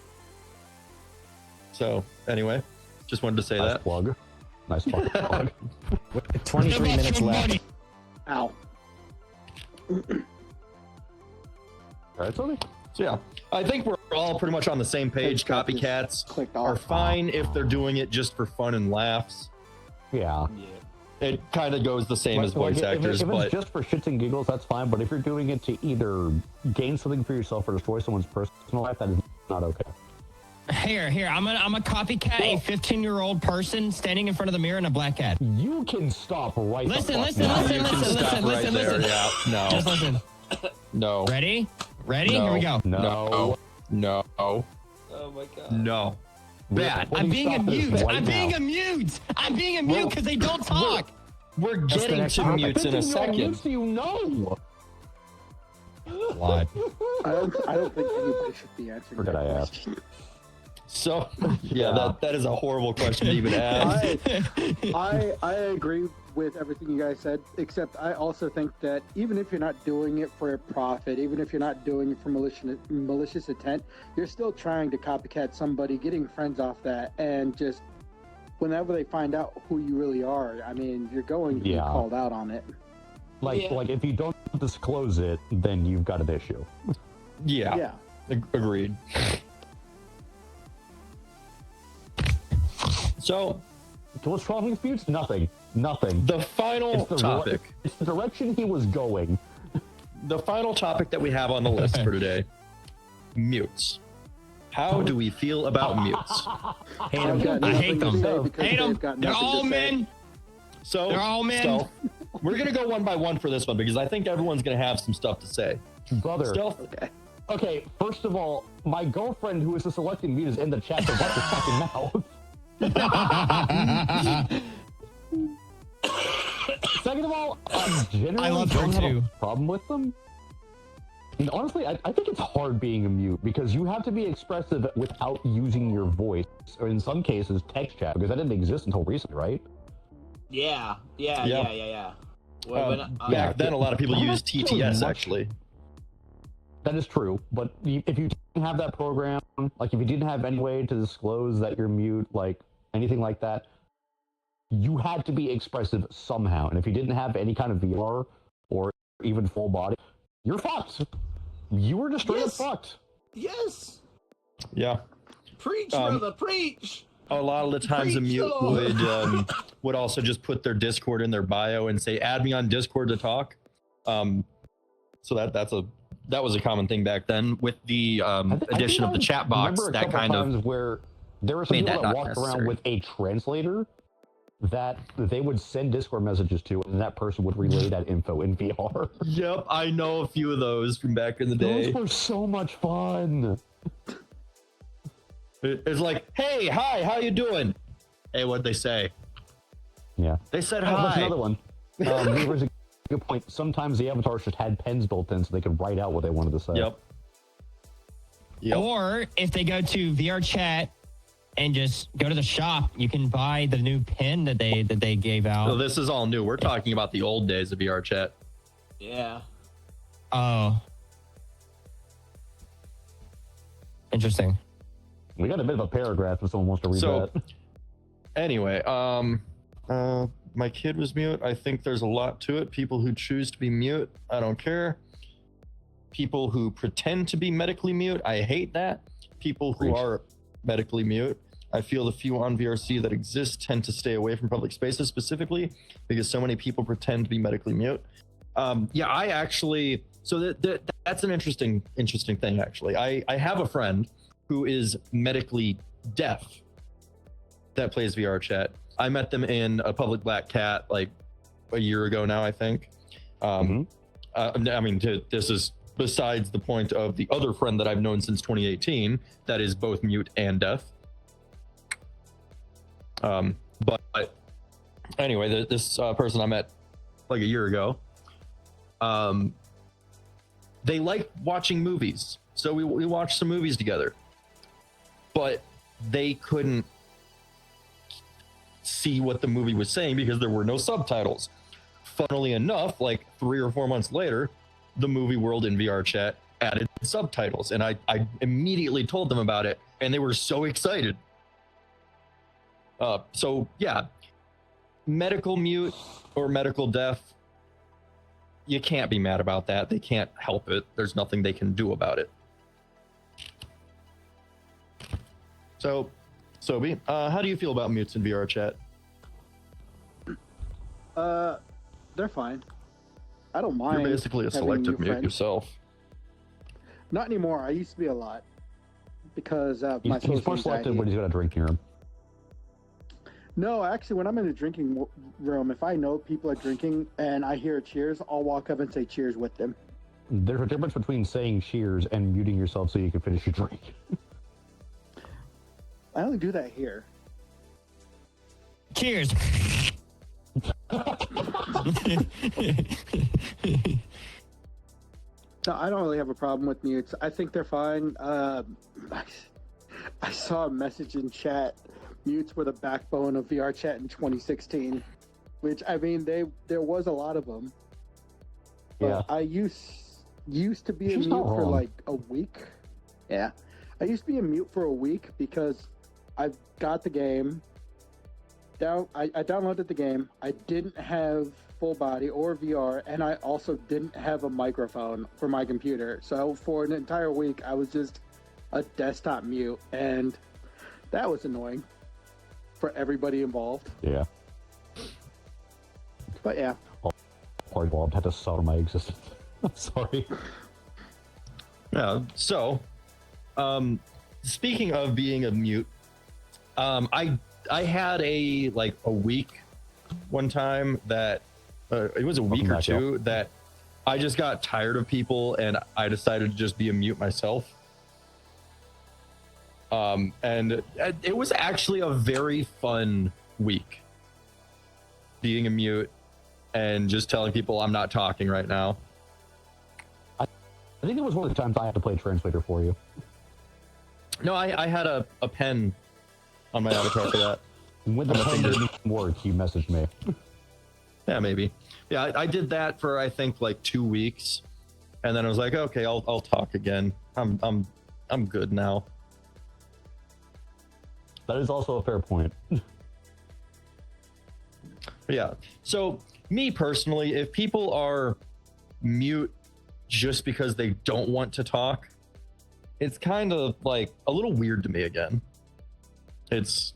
So anyway, just wanted to say Nice that. plug. Nice plug. 23 minutes left. Ow. Alright, Tony. So yeah, I think we're all pretty much on the same page. Copycats Clicked are off. fine if they're doing it just for fun and laughs. Yeah. Yeah. It kind of goes the same as voice actors, if but it's just for shits and giggles, that's fine. But if you're doing it to either gain something for yourself or destroy someone's personal life, that is not okay. Here. I'm a copycat, a 15-year-old person standing in front of the mirror in a black cat. You can stop right the Listen, fuck listen, now. listen, you can listen, stop listen, right listen, there. listen. Yeah, no, Just listen. no, Ready? No. Here we go. No. no, Oh my god. no. Bad. Will I'm you being a stop this mute. right I'm now? being a mute. I'm being a mute because they don't talk. We're the getting next to topic. mutes in a second. Mutes, you know. What? I don't think anybody should be answering Forgot that I asked. question. So yeah, Yeah. that is a horrible question to even ask. I agree with everything you guys said, except I also think that even if you're not doing it for a profit, even if you're not doing it for malicious intent, you're still trying to copycat somebody, getting friends off that, and just whenever they find out who you really are, I mean, you're going to be Yeah. called out on it. Like if you don't disclose it, then you've got an issue. Yeah, Yeah. Agreed. So What's wrong with mutes? Nothing. Nothing. the final It's the topic, It's the direction he was going. the final topic that we have on the list for today: mutes. How do we feel about mutes? Hate I've 'em. got I hate nothing to them. say because Hate them. they've got They're nothing all to say. men. So They're all men. Stealth, we're gonna go one by one for this one because I think everyone's gonna have some stuff to say. Brother. Stealth, Okay. Okay, first of all, my girlfriend who is the selecting mute is in the chat, so watch your fucking mouth. Second of all, I generally I love her don't have too. a problem with them. And honestly, I think it's hard being a mute because you have to be expressive without using your voice, or in some cases, text chat, because that didn't exist until recently, right? Yeah. Yeah. When back then, a lot of people Not used necessarily TTS much. actually. That is true, but if you didn't have that program, like if you didn't have any way to disclose that you're mute, like anything like that, you had to be expressive somehow. And if you didn't have any kind of VR or even full body, you're fucked. You were just straight up fucked. Yes. Yeah. Preach, brother, preach. A lot of the times a mute would also just put their Discord in their bio and say, add me on Discord to talk. So that was a common thing back then with the addition of the chat box. That kind of where there were some people that walked around with a translator that they would send Discord messages to, and that person would relay that info in VR. Yep, I know a few of those from back in the day. Those were so much fun. It's like, hey, hi, how you doing? Hey, what'd they say? Yeah. They said That's hi. another one. There's a good point. Sometimes the avatars just had pens built in so they could write out what they wanted to say. Yep. Or if they go to VRChat and just go to the shop, you can buy the new pen that they gave out. So this is all new. We're talking about the old days of VRChat. Yeah. Oh. Interesting. We got a bit of a paragraph if someone wants to read that. Anyway, my kid was mute. I think there's a lot to it. People who choose to be mute, I don't care. People who pretend to be medically mute, I hate that. People who are medically mute, I feel the few on VRC that exist tend to stay away from public spaces specifically because so many people pretend to be medically mute. I actually, so that's an interesting thing actually. I have a friend who is medically deaf that plays VRChat. I met them in a public black cat like a year ago now, I think. This is besides the point of the other friend that I've known since 2018 that is both mute and deaf. But anyway, this person I met like a year ago, they like watching movies. So we watched some movies together. But they couldn't see what the movie was saying because there were no subtitles. Funnily enough, like 3 or 4 months later, the movie world in VRChat added subtitles, and I immediately told them about it, and they were so excited. So yeah, medical mute or medical deaf, you can't be mad about that. They can't help it. There's nothing they can do about it. So, Sobi, how do you feel about mutes in VRChat? They're fine. I don't mind. You're basically a selective mute yourself. Not anymore. I used to be a lot because my he's more selective when he's got a drink near him. No, actually, when I'm in a drinking room, if I know people are drinking and I hear cheers, I'll walk up and say cheers with them. There's a difference between saying cheers and muting yourself so you can finish your drink. I only do that here. Cheers. No, I don't really have a problem with mutes. I think they're fine. I saw a message in chat. Mutes were the backbone of VRChat in 2016, which I mean, there was a lot of them. Yeah. I used to be a mute for like a week. Yeah, I used to be a mute for a week because I got the game. I downloaded the game. I didn't have full body or VR, and I also didn't have a microphone for my computer. So for an entire week, I was just a desktop mute, and that was annoying for everybody involved. Yeah. But yeah. Hard involved had to solve my existence. I'm sorry. Yeah. So, speaking of being a mute, I had a week one time that it was a week or two that I just got tired of people and I decided to just be a mute myself. And it was actually a very fun week being a mute and just telling people I'm not talking right now. I think it was one of the times I had to play translator for you. No, I had a pen on my avatar for that. When the pen didn't work, you messaged me. Yeah, maybe. Yeah, I did that for I think like 2 weeks, and then I was like, okay, I'll talk again. I'm good now. That is also a fair point. Yeah. So me personally, if people are mute just because they don't want to talk, it's kind of like a little weird to me again. It's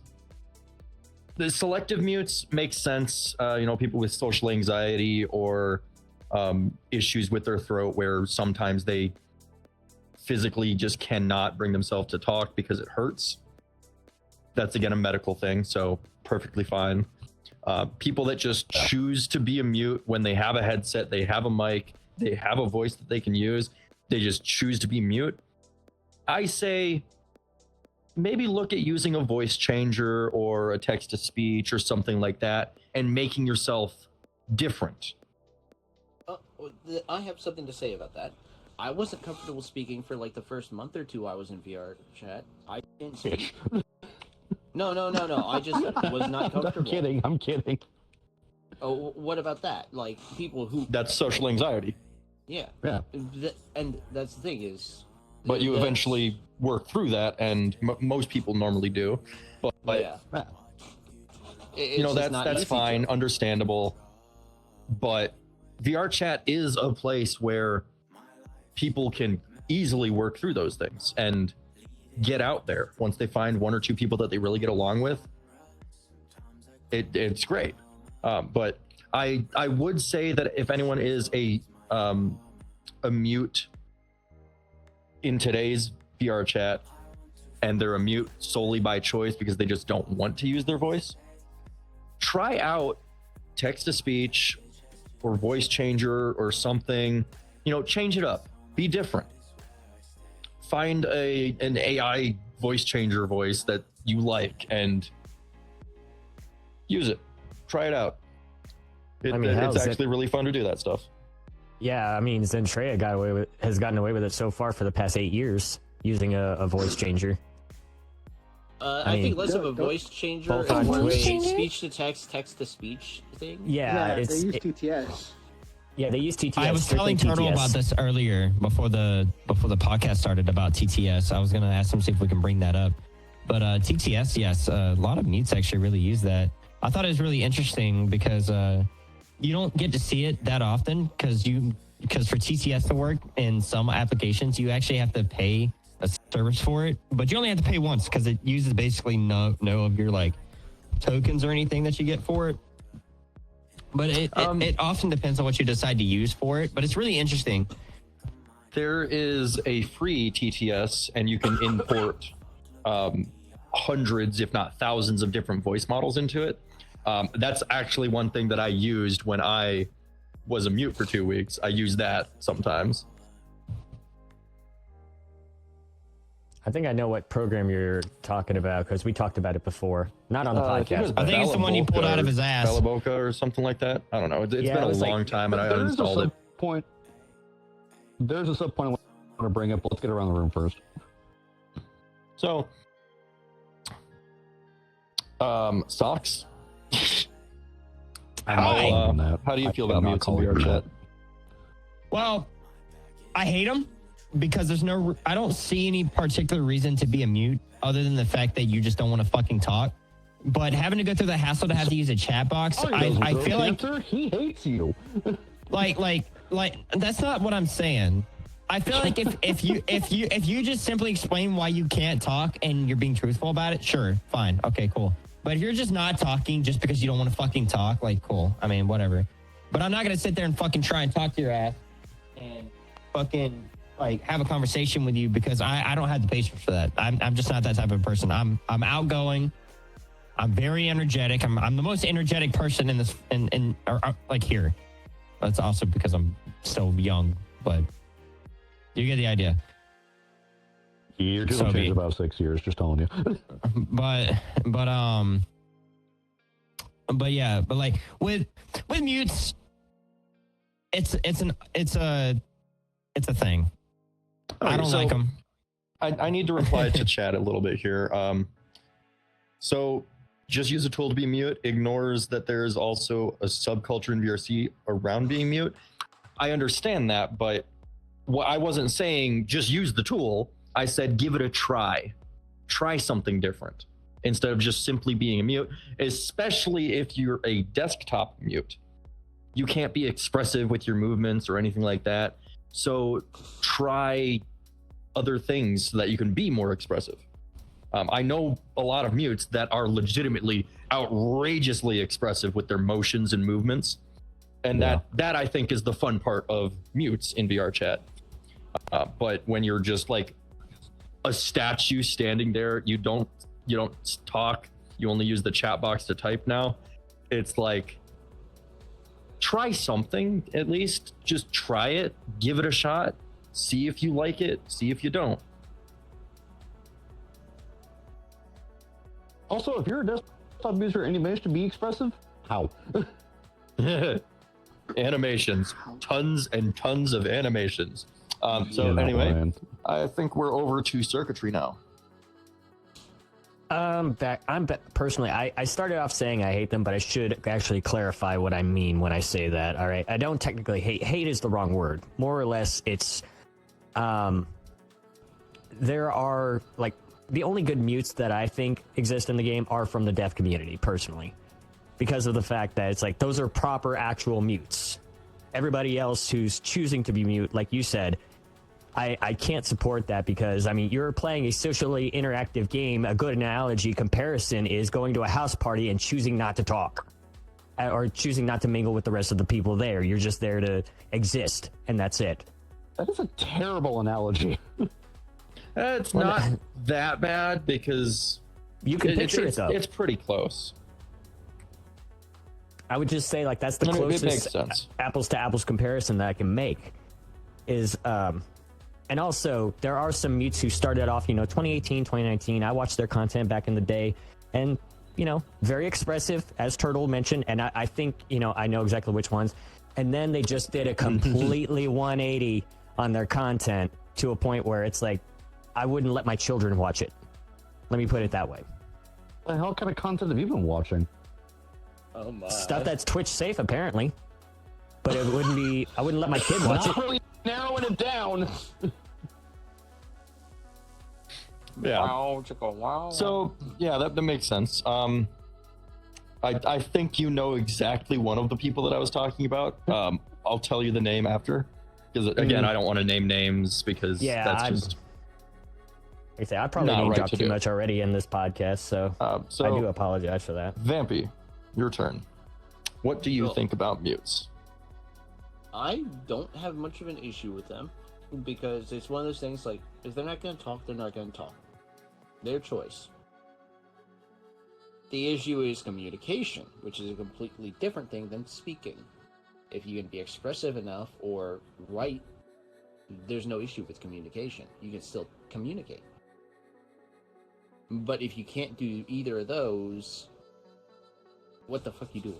the selective mutes make sense. People with social anxiety or issues with their throat where sometimes they physically just cannot bring themselves to talk because it hurts. That's again a medical thing, so perfectly fine. People that just choose to be a mute when they have a headset, they have a mic, they have a voice that they can use, they just choose to be mute. I say maybe look at using a voice changer or a text to speech or something like that and making yourself different. I have something to say about that. I wasn't comfortable speaking for like the first month or two I was in VRChat. I didn't speak. No. I just was not comfortable. I'm kidding. Oh, what about that? Like people who... That's social anxiety. Yeah. Yeah. And that's the thing is... But you eventually work through that, and most people normally do. But yeah. that's fine, understandable. But VRChat is a place where people can easily work through those things and get out there once they find one or two people that they really get along with. It's great. But I would say that if anyone is a mute in today's VRChat and they're a mute solely by choice because they just don't want to use their voice, try out text to speech or voice changer or something. Change it up, be different. Find an AI voice changer voice that you like and use it. Try it out. It's actually really fun to do that stuff. Yeah, I mean, Zentreya has gotten away with it so far for the past 8 years using a voice changer. I think less of a voice changer both and on more of a Twitch. speech to text, text to speech thing. Yeah, they use TTS. Yeah, they use TTS. I was telling strictly Turtle TTS. about this earlier before the podcast started about TTS. I was gonna ask him see if we can bring that up. But TTS, yes, a lot of mutes actually really use that. I thought it was really interesting because you don't get to see it that often because for TTS to work in some applications, you actually have to pay a service for it, but you only have to pay once because it uses basically no of your like tokens or anything that you get for it. But it often depends on what you decide to use for it. But it's really interesting. There is a free TTS, and you can import hundreds, if not thousands, of different voice models into it. That's actually one thing that I used when I was a mute for 2 weeks. I use that sometimes. I think I know what program you're talking about because we talked about it before. Not on the podcast. I think it's the one he pulled out of his ass. Balaboka or something like that. I don't know. It's been a long time, and I uninstalled it. There's a sub point I want to bring up. Let's get around the room first. So, socks. How do you feel about mutes in VRChat? Well, I hate them because I don't see any particular reason to be a mute other than the fact that you just don't want to fucking talk. But having to go through the hassle to have to use a chat box, I feel like he hates you. like that's not what I'm saying. I feel like if you just simply explain why you can't talk and you're being truthful about it, sure, fine, okay, cool. But if you're just not talking just because you don't want to fucking talk, like, cool. I mean, whatever. But I'm not gonna sit there and fucking try and talk to your ass and fucking like have a conversation with you because I don't have the patience for that. I'm just not that type of person. I'm outgoing. I'm very energetic. I'm the most energetic person in this like here. That's also because I'm still young, but you get the idea. You're just changed about 6 years, just telling you. but yeah, but like with mutes, it's a thing. I don't like them. I need to reply to chat a little bit here. So just use a tool to be mute, ignores that there's also a subculture in VRC around being mute. I understand that, but I wasn't saying just use the tool. I said give it a try. Try something different. instead of just simply being a mute, especially if you're a desktop mute. You can't be expressive with your movements or anything like that. So try other things so that you can be more expressive. I know a lot of mutes that are legitimately outrageously expressive with their motions and movements. And that I think is the fun part of mutes in VRChat. But when you're just like a statue standing there, you don't talk, you only use the chat box to type now. It's like, try something at least. Just try it, give it a shot, see if you like it, see if you don't. Also, if you're a desktop user and you manage to be expressive, how? Animations, tons and tons of animations. Anyway, I think we're over to circuitry now. Personally, I started off saying I hate them, but I should actually clarify what I mean when I say that. All right, I don't technically hate. Hate is the wrong word. More or less, it's there are like the only good mutes that I think exist in the game are from the deaf community, personally, because of the fact that it's like those are proper actual mutes. Everybody else who's choosing to be mute, like you said, I can't support that because, I mean, you're playing a socially interactive game. A good analogy comparison is going to a house party and choosing not to talk or choosing not to mingle with the rest of the people there. You're just there to exist, and that's it. That is a terrible analogy. It's not that bad because you can picture it, though. It's pretty close. I would just say, like, that's the closest apples to apples comparison that I can make is, and also there are some mutes who started off, 2018, 2019. I watched their content back in the day and, very expressive, as Turtle mentioned. And I think, I know exactly which ones. And then they just did a completely 180 on their content to a point where it's like, I wouldn't let my children watch it. Let me put it that way. What the hell kind of content have you been watching? Oh my. Stuff that's Twitch safe, apparently. But it wouldn't be, I wouldn't let my kid watch it. Really narrowing it down. Yeah. Wow. So, yeah, that makes sense. I think you know exactly one of the people that I was talking about. I'll tell you the name after. Because, again, I don't want to name names because that's just... Like I say, I probably name dropped too much already in this podcast, so I do apologize for that. Vampy, your turn. What do you think about mutes? I don't have much of an issue with them because it's one of those things like, if they're not going to talk, they're not going to talk. Their choice. The issue is communication, which is a completely different thing than speaking. If you can be expressive enough or write, there's no issue with communication. You can still communicate. But if you can't do either of those, what the fuck you doing?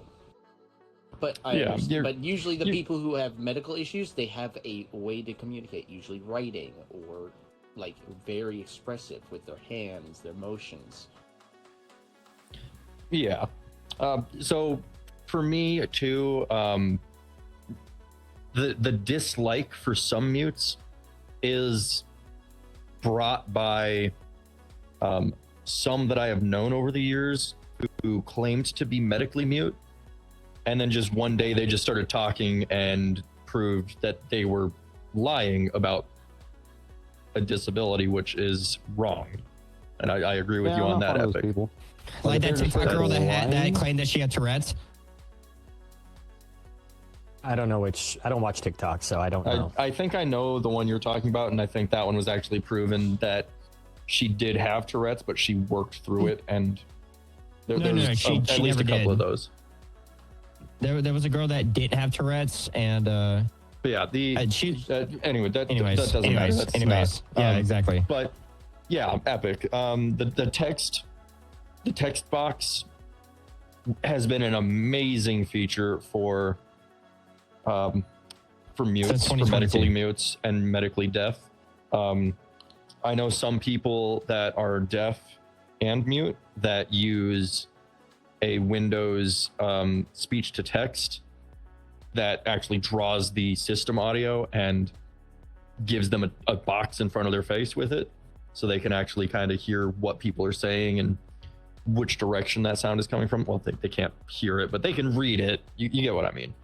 But but usually the people who have medical issues, they have a way to communicate, usually writing or like very expressive with their hands, their motions. Yeah. So for me too, the dislike for some mutes is brought by some that I have known over the years who claimed to be medically mute, and then just one day they just started talking and proved that they were lying about a disability, which is wrong. And I agree with you on that, Epic. Like that TikTok girl that claimed that she had Tourette's. I don't know I don't watch TikTok, so I don't know. I think I know the one you're talking about, and I think that one was actually proven that she did have Tourette's, but she worked through it, and there was she at least a couple of those. There was a girl that did have Tourette's, and but yeah, anyway, that doesn't matter. That's anyways, not, exactly. But yeah, Epic. The text box has been an amazing feature for mutes, for medically mutes and medically deaf. I know some people that are deaf and mute that use a Windows speech to text that actually draws the system audio and gives them a box in front of their face with it, so they can actually kind of hear what people are saying and which direction that sound is coming from. Well, they can't hear it, but they can read it. You get what I mean.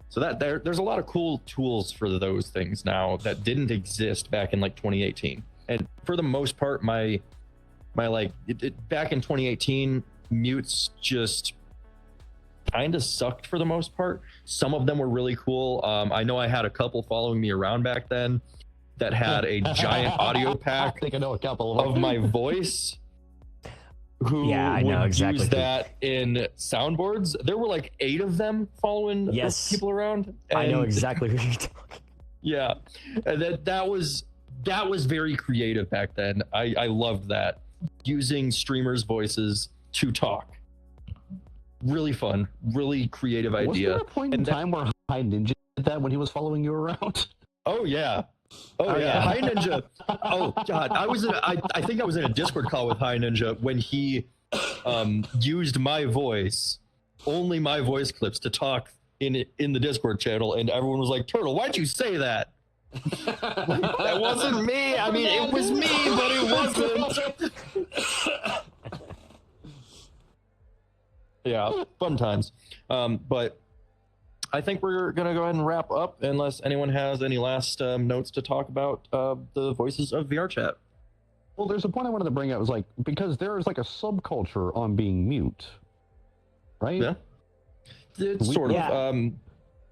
So that there's a lot of cool tools for those things now that didn't exist back in like 2018. And for the most part, my like back in 2018, mutes just kind of sucked for the most part. Some of them were really cool. I know I had a couple following me around back then that had a giant audio pack I think I know a couple of my voice who Yeah, I know would exactly use who- that in soundboards. There were like 8 of them following Yes. people around. I know and- exactly who you're talking. Yeah, and that was very creative back then. I loved that, using streamers' voices to talk. Really fun, really creative Wasn't idea. there a point in time where High Ninja did that when he was following you around? Oh yeah. Oh yeah. High Ninja. Oh god. I think I was in a Discord call with High Ninja when he used my voice, only my voice clips, to talk in the Discord channel, and everyone was like, "Turtle, why'd you say that?" That wasn't me. I mean, it was me, but it wasn't. Yeah, fun times. But I think we're gonna go ahead and wrap up, unless anyone has any last notes to talk about the voices of VRChat. Well, there's a point I wanted to bring up. Was like, because there's like a subculture on being mute, right? Yeah, it's sort Yeah. of.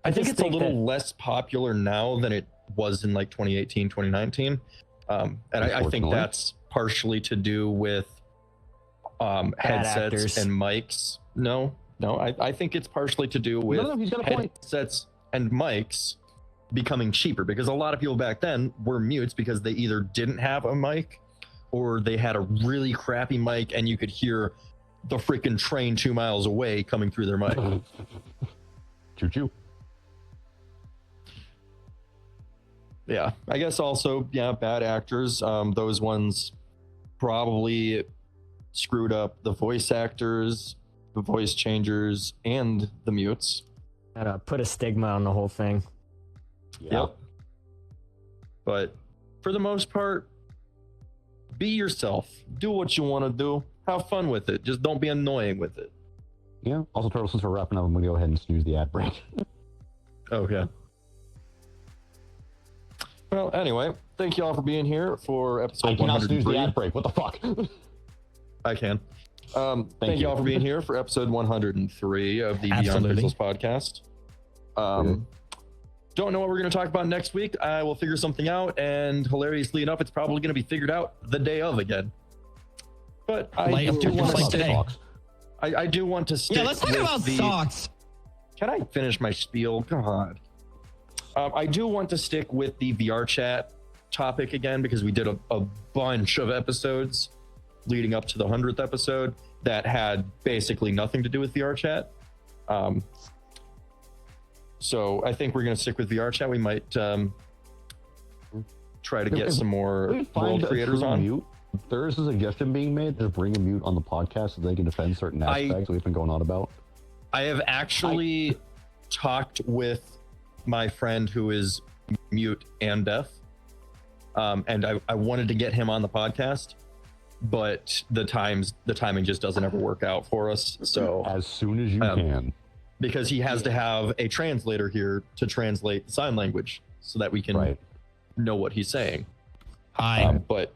I think just it's a think little that- less popular now than it was in like 2018, 2019. And I think Unfortunately. that's partially to do with headsets actors. and mics. No, I think it's partially to do with No, he's got a point. headsets and mics becoming cheaper, because a lot of people back then were mutes because they either didn't have a mic or they had a really crappy mic and you could hear the freaking train 2 miles away coming through their mic. Choo choo. Yeah, I guess also, yeah, bad actors. Those ones probably screwed up the voice actors, the voice changers, and the mutes. Gotta put a stigma on the whole thing. Yep. But for the most part, be yourself. Do what you want to do. Have fun with it. Just don't be annoying with it. Yeah. Also, Turtle, since we're wrapping up, I'm gonna go ahead and snooze the ad break. Okay. Well, anyway, thank you all for being here for I episode cannot snooze the 103. ad break. What the fuck? I can. Thank you all for being here for episode 103 of the Beyond Absolutely. Pixels podcast. Don't know what we're going to talk about next week. I will figure something out, and hilariously enough, it's probably going to be figured out the day of again. But I Like- do want just to like stick. today. I do want to stick. Yeah, let's talk with about the, socks. Can I finish my spiel? God. I do want to stick with the VRChat topic again, because we did a bunch of episodes leading up to the 100th episode that had basically nothing to do with VRChat. So I think we're going to stick with VRChat. We might try to get If some more we find world a creators true on. mute, there is a suggestion being made to bring a mute on the podcast so they can defend certain aspects we've been going on about. I have actually talked with my friend who is mute and deaf, and I wanted to get him on the podcast, but the timing just doesn't ever work out for us. So As soon as you can. because he has to have a translator here to translate sign language so that we can Right. know what he's saying. Hi. But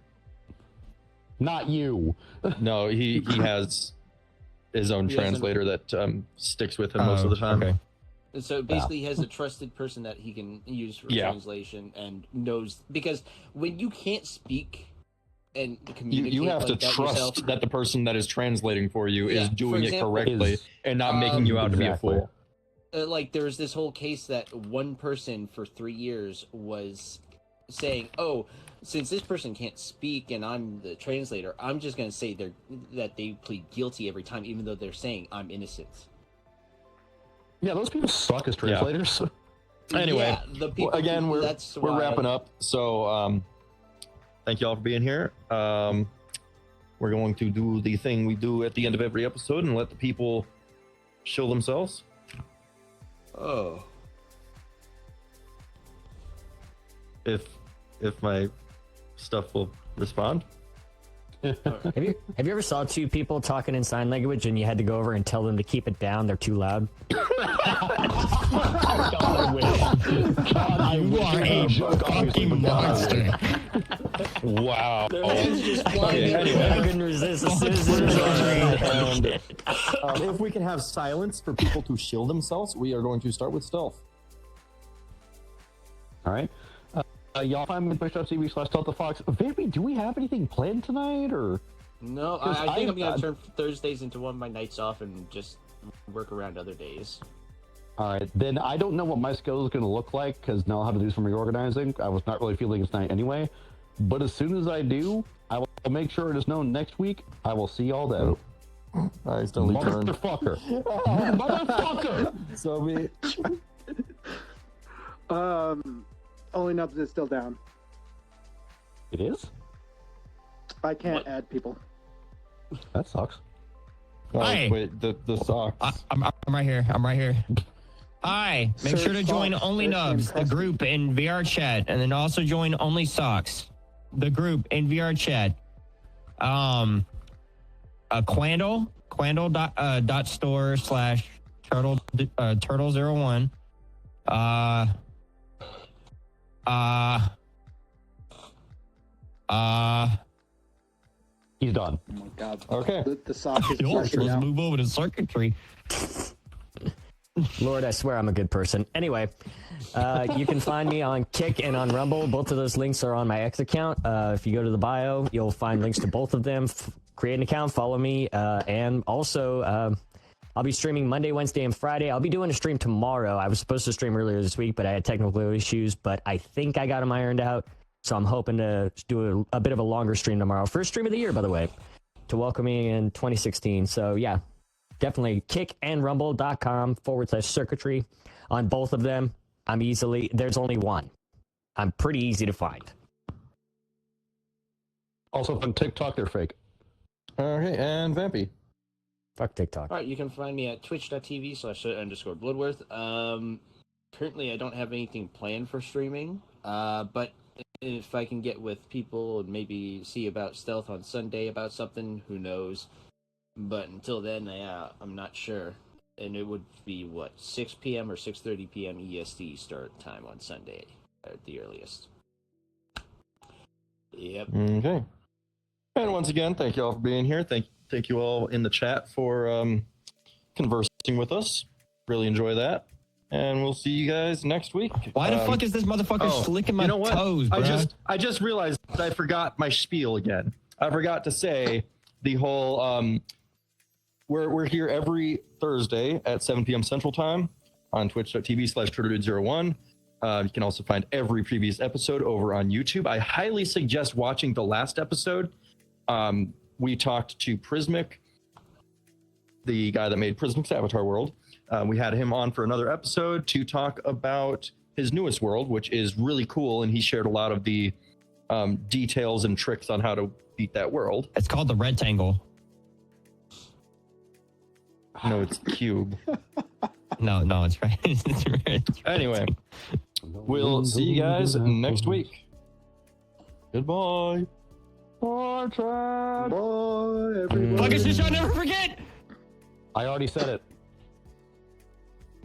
Not you. no, he has his own He has an- translator that sticks with him most of the time. Okay. And so basically, he has a trusted person that he can use for Yeah. translation and knows, because when you can't speak and You, communicate, you have like to that trust yourself, that the person that is translating for you Yeah, is for doing example, it correctly Is- and not making you out to be a exactly. fool. like there was this whole case that one person for 3 years was saying, "Oh, since this person can't speak and I'm the translator, I'm just going to say that they plead guilty every time, even though they're saying I'm innocent." Yeah, those people suck as translators. Anyway, Yeah, the people Well, again, who- we're that's we're why- wrapping up. So thank you all for being here. We're going to do the thing we do at the end of every episode and let the people show themselves. Oh, If my stuff will respond. Have you ever saw two people talking in sign language and you had to go over and tell them to keep it down? They're too loud. God, I wish. God, I You wish are it a was joke, obviously, fucking but God, I wish. monster. Wow. Their hands just flying. Anyway. I couldn't resist the citizens. And if we can have silence for people to shield themselves, we are going to start with stealth. All right. Y'all find me on twitch.tv/StealthTheFox. Vampy, do we have anything planned tonight, or? No, 'Cause I think I'm I- gonna turn Thursdays into one of my nights off and just work around other days. All right, then I don't know what my schedule is going to look like because now I'll have to do some reorganizing. I was not really feeling it tonight anyway. But as soon as I do, I will make sure it is known next week. I will see y'all then. I accidentally turned. Motherfucker. Motherfucker! So we. Only Nubs is still down. It is? I can't What? add people. That sucks. Oh, Hi. wait, the socks. I'm right here. I'm right here. Hi. Make Search sure to join Fox, Only search Nubs, the Impressive. group in VRChat, and then also join Only Socks, the group in VRChat. Quandle dot store / turtle01. He's done. Oh my god. Okay. The sock is Let's working out. move over to circuitry. Lord, I swear I'm a good person. Anyway, you can find me on Kick and on Rumble. Both of those links are on my X account. If you go to the bio, you'll find links to both of them. Create an account, follow me, and also I'll be streaming Monday, Wednesday, and Friday. I'll be doing a stream tomorrow. I was supposed to stream earlier this week, but I had technical issues, but I think I got them ironed out. So I'm hoping to do a bit of a longer stream tomorrow. First stream of the year, by the way, to welcome me in 2016. So yeah, definitely kickandrumble.com/circuitry on both of them. There's only one. I'm pretty easy to find. Also, on TikTok, they're fake. Okay, and Vampy. Fuck TikTok. All right, you can find me at twitch.tv/_Bloodworth. Currently, I don't have anything planned for streaming, but if I can get with people and maybe see about Stealth on Sunday about something, who knows? But until then, I'm not sure. And it would be, 6 p.m. or 6:30 p.m. EST start time on Sunday at the earliest. Yep. Okay. And once again, thank you all for being here. Thank you all in the chat for conversing with us. Really enjoy that. And we'll see you guys next week. Why the fuck is this motherfucker slicking my toes, bro? I just realized I forgot my spiel again. I forgot to say the whole we're here every Thursday at 7 p.m. Central Time on twitch.tv/turtledude01. You can also find every previous episode over on YouTube. I highly suggest watching the last episode. We talked to Prismic, the guy that made Prismic's Avatar World. We had him on for another episode to talk about his newest world, which is really cool, and he shared a lot of the details and tricks on how to beat that world. It's called the rectangle. No, it's cube. No, it's right. It's right. Anyway, we'll see you guys next week. Goodbye. Bye, Chad. Bye, everybody. Fuck it, shall never forget. I already said it.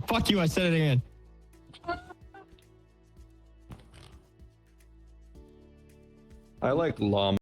Fuck you, I said it again. I like llama.